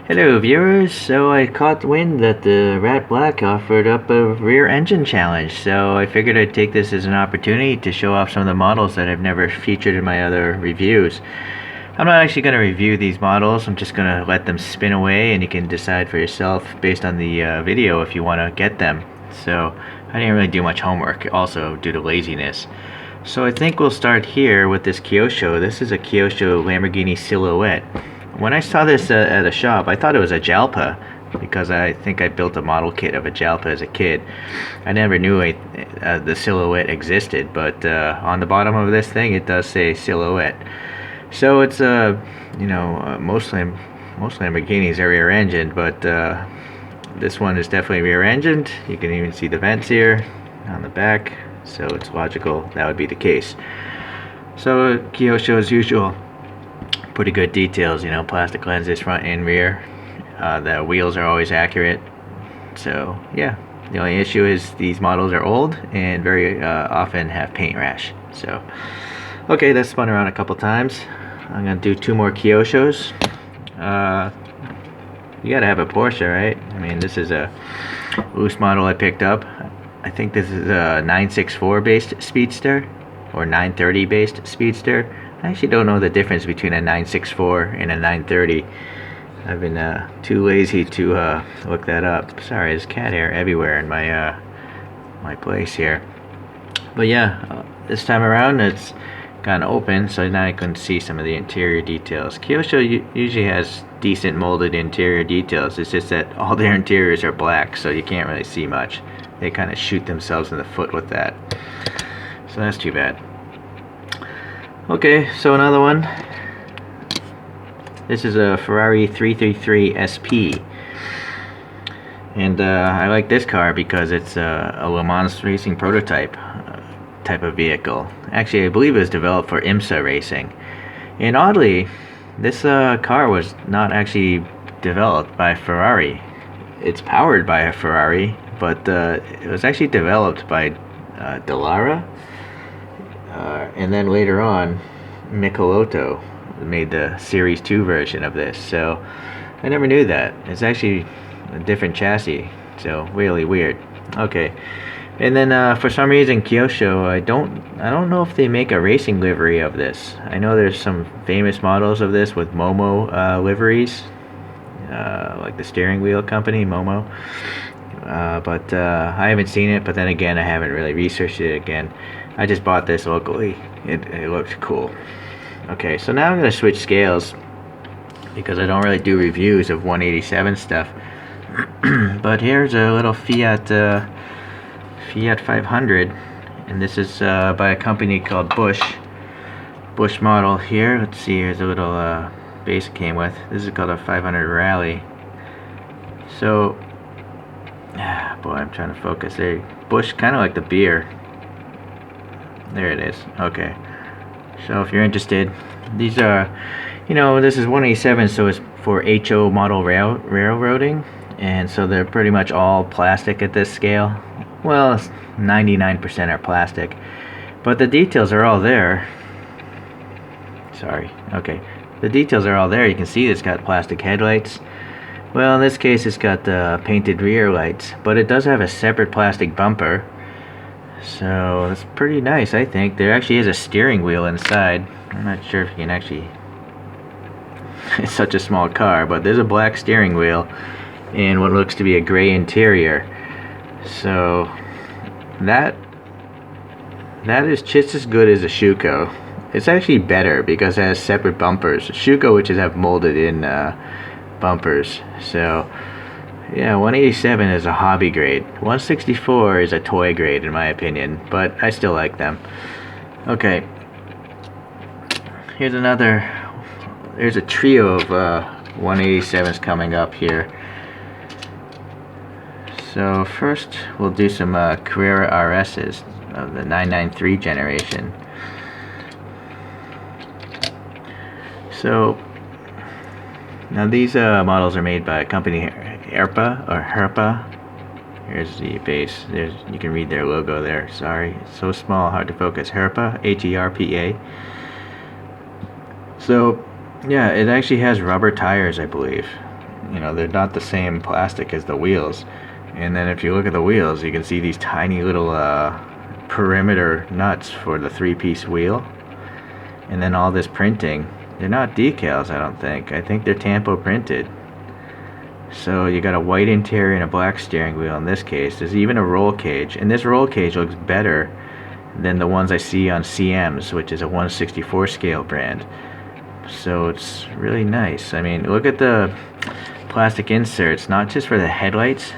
Hello viewers, so I caught wind that the Ratblack offered up a rear engine challenge, so I figured I'd take this as an opportunity to show off some of the models that I've never featured in my other reviews. I'm not actually going to review these models, I'm just going to let them spin away and you can decide for yourself based on the video if you want to get them. So I didn't really do much homework, also due to laziness. So I think we'll start here with this Kyosho. This is a Kyosho Lamborghini Silhouette. When I saw this at a shop, I thought it was a Jalpa because I think I built a model kit of a Jalpa as a kid. I never knew the Silhouette existed, but on the bottom of this thing it does say Silhouette. So it's most Lamborghinis are rear-engined, but this one is definitely rear-engined. You can even see the vents here on the back, so it's logical that would be the case. So Kyosho as usual. Pretty good details, plastic lenses front and rear. The wheels are always accurate. So yeah, the only issue is these models are old and very often have paint rash. So okay, that's spun around a couple times. I'm gonna do two more Kyoshos. You gotta have a Porsche, right? I mean, this is a loose model I picked up. I think this is a 964 based Speedster or 930 based Speedster. I actually don't know the difference between a 964 and a 930. I've been too lazy to look that up. Sorry, there's cat hair everywhere in my my place here. But yeah, this time around it's kind of open, so now I can see some of the interior details. Kyosho usually has decent molded interior details. It's just that all their interiors are black, so you can't really see much. They kind of shoot themselves in the foot with that. So that's too bad. Okay, so another one. This is a Ferrari 333 SP. And I like this car because it's a Le Mans racing prototype type of vehicle. Actually, I believe it was developed for IMSA racing. And oddly, this car was not actually developed by Ferrari. It's powered by a Ferrari, but it was actually developed by Dallara. And then later on, Michelotto made the Series 2 version of this. So I never knew that. It's actually a different chassis. So really weird. Okay. And then for some reason Kyosho, I don't know if they make a racing livery of this. I know there's some famous models of this with Momo liveries, like the steering wheel company Momo. But I haven't seen it. But then again, I haven't really researched it again. I just bought this locally. It looked cool. Okay, so now I'm going to switch scales because I don't really do reviews of 187 stuff. But here's a little Fiat 500, and this is by a company called Bush model here. Let's see, here's a little base it came with. This is called a 500 Rally. So, boy, I'm trying to focus there. Bush, kind of like the beer. There it is. Okay. So if you're interested, these are, this is 187, so it's for HO model railroading, and so they're pretty much all plastic at this scale. Well, 99% are plastic, but the details are all there. Sorry. Okay. The details are all there. You can see it's got plastic headlights. Well, in this case, it's got painted rear lights, but it does have a separate plastic bumper. So that's pretty nice, I think. There actually is a steering wheel inside. I'm not sure if you can actually... It's such a small car, but there's a black steering wheel and what looks to be a gray interior. So that is just as good as a Schuko. It's actually better because it has separate bumpers. Schuko, which is have molded in bumpers. So yeah, 187 is a hobby grade. 164 is a toy grade in my opinion, but I still like them. Okay. Here's there's a trio of 187s coming up here. So first we'll do some Carrera RSs of the 993 generation. So now these models are made by a company Herpa. Here's the base. You can read their logo there. Sorry, it's so small, hard to focus. Herpa, Herpa. So yeah, it actually has rubber tires, I believe. you know, they're not the same plastic as the wheels. And then if you look at the wheels, you can see these tiny little perimeter nuts for the 3-piece wheel. And then all this printing, they're not decals, I don't think. I think they're tampo printed. So you got a white interior and a black steering wheel in this case. There's even a roll cage, and this roll cage looks better than the ones I see on CM's, which is a 1/64 scale brand. So it's really nice. I mean, look at the plastic inserts, not just for the headlights,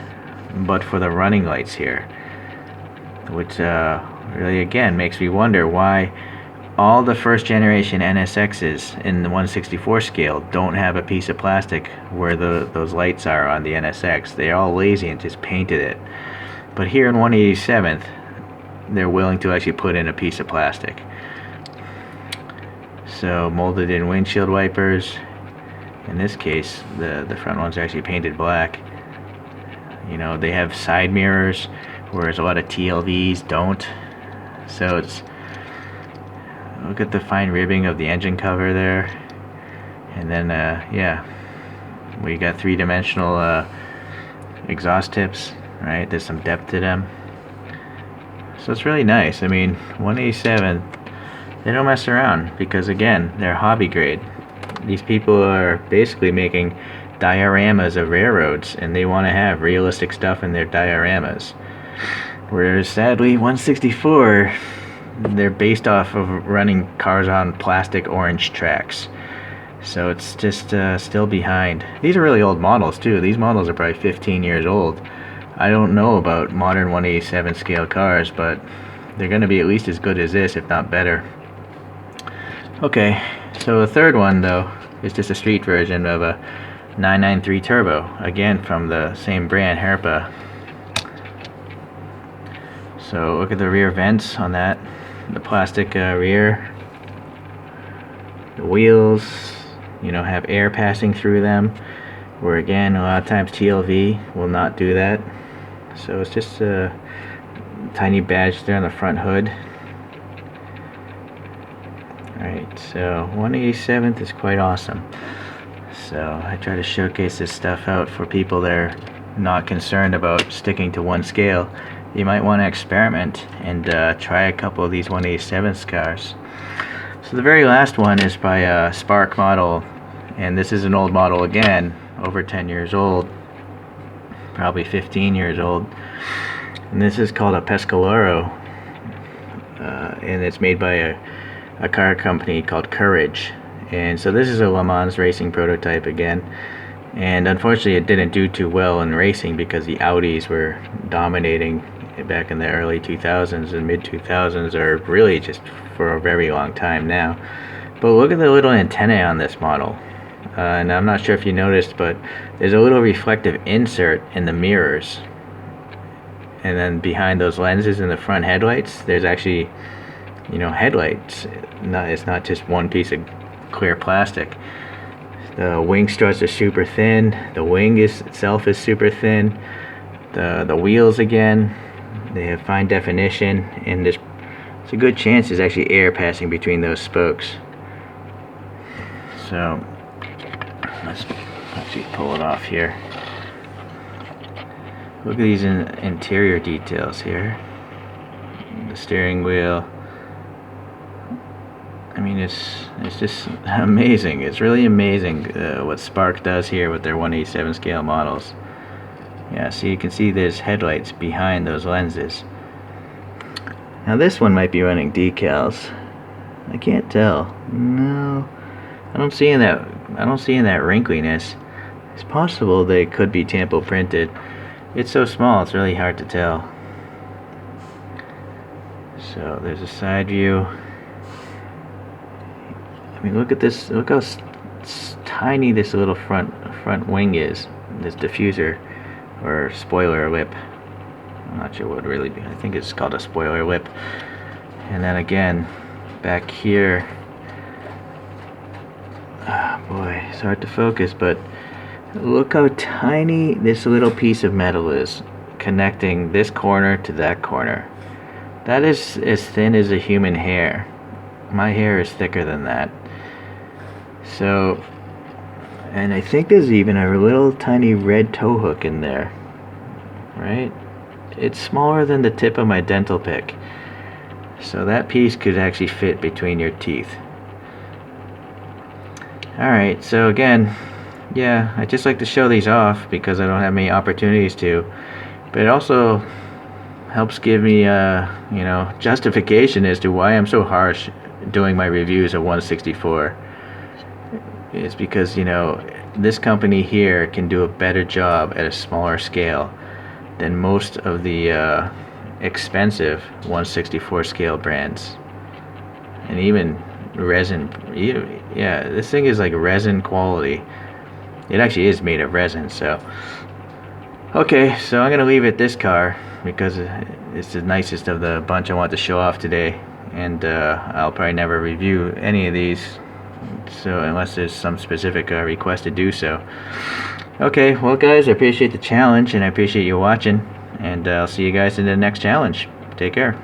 but for the running lights here, which really again makes me wonder why all the first generation NSXs in the 1/64 scale don't have a piece of plastic where those lights are on the NSX. They're all lazy and just painted it. But here in 187th, they're willing to actually put in a piece of plastic. So molded in windshield wipers. In this case, the front ones are actually painted black. You know, they have side mirrors, whereas a lot of TLVs don't. So it's, look at the fine ribbing of the engine cover there. And then yeah, we got 3-dimensional exhaust tips, right? There's some depth to them. So it's really nice. I mean, 187, they don't mess around, because again, they're hobby grade. These people are basically making dioramas of railroads, and they want to have realistic stuff in their dioramas. Whereas sadly, 164, they're based off of running cars on plastic orange tracks. So it's just still behind. These are really old models too. These models are probably 15 years old. I don't know about modern 187 scale cars, but they're going to be at least as good as this, if not better. Okay, so the third one though is just a street version of a 993 Turbo, again from the same brand, Herpa. So look at the rear vents on that, the plastic rear. The wheels, you know, have air passing through them, where again, a lot of times TLV will not do that. So it's just a tiny badge there on the front hood. Alright, so 187th is quite awesome. So I try to showcase this stuff out for people that are not concerned about sticking to one scale. You might want to experiment and try a couple of these 187th cars. So the very last one is by a Spark model, and this is an old model again, over 10 years old, probably 15 years old. And this is called a Pescaloro, and it's made by a car company called Courage. And so this is a Le Mans racing prototype again, and unfortunately it didn't do too well in racing because the Audis were dominating back in the early 2000s and mid 2000s, or really just for a very long time now. But look at the little antennae on this model, and I'm not sure if you noticed, but there's a little reflective insert in the mirrors, and then behind those lenses in the front headlights, there's actually, you know, headlights. It's not just one piece of clear plastic. The wing struts are super thin. The wing itself is super thin. The wheels again, they have fine definition, and it's a good chance there's actually air passing between those spokes. So let's actually pull it off here. Look at these interior details here. The steering wheel. I mean, it's just amazing. It's really amazing what Spark does here with their 187 scale models. Yeah, so you can see there's headlights behind those lenses. Now this one might be running decals. I can't tell. No, I don't see in that wrinkliness. It's possible they could be tampo printed. It's so small, it's really hard to tell. So there's a side view. I mean, look at this. Look how tiny this little front wing is. This diffuser or spoiler lip. I'm not sure what it would really be. I think it's called a spoiler lip. And then again, back here. Ah, boy, it's hard to focus, but look how tiny this little piece of metal is, connecting this corner to that corner. That is as thin as a human hair. My hair is thicker than that. So And I think there's even a little tiny red tow hook in there, right? It's smaller than the tip of my dental pick, so that piece could actually fit between your teeth. Alright, so again, yeah, I just like to show these off because I don't have many opportunities to, but it also helps give me justification as to why I'm so harsh doing my reviews of 164. It's because this company here can do a better job at a smaller scale than most of the expensive 164 scale brands, and even resin. Yeah, this thing is like resin quality. It actually is made of resin. So okay, so I'm gonna leave it this car because it's the nicest of the bunch I want to show off today, and I'll probably never review any of these, so unless there's some specific request to do so. Okay, well guys, I appreciate the challenge and I appreciate you watching, and I'll see you guys in the next challenge. Take care.